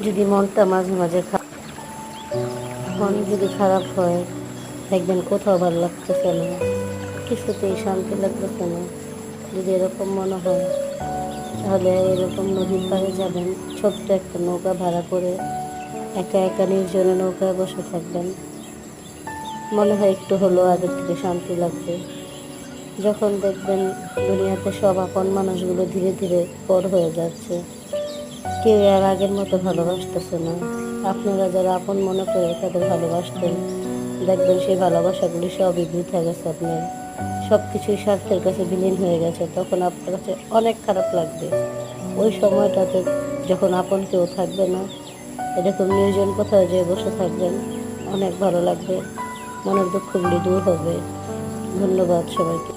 যদি মনটা মাঝে মাঝে মন যদি খারাপ হয়, দেখবেন কোথাও ভালো লাগতেছে না, কিছুতেই শান্তি লাগতেছে না। যদি এরকম মনে হয়, তাহলে এরকম নদীর পাড়ে যাবেন, ছোট্ট একটা নৌকা ভাড়া করে একা একা নির্জনে নৌকায় বসে থাকবেন। মনে হয় একটু হলেও আগের থেকে শান্তি লাগবে। যখন দেখবেন দুনিয়াতে সব আপন মানুষগুলো ধীরে ধীরে পর হয়ে যাচ্ছে, কেউ আর আগের মতো ভালোবাসতেছে না। আপনারা যারা আপন মনে করে তাদের ভালোবাসতেন, দেখবেন সেই ভালোবাসাগুলি সবই বৃথা গেছে। আপনার সব কিছুই স্বার্থের কাছে বিলীন হয়ে গেছে। তখন আপনার কাছে অনেক খারাপ লাগবে। ওই সময়টাতে যখন আপন কেউ থাকবে না, এরকম নির্জন কোথাও যেয়ে বসে থাকবেন, অনেক ভালো লাগবে, মনের দুঃখগুলি দূর হবে। ধন্যবাদ সবাইকে।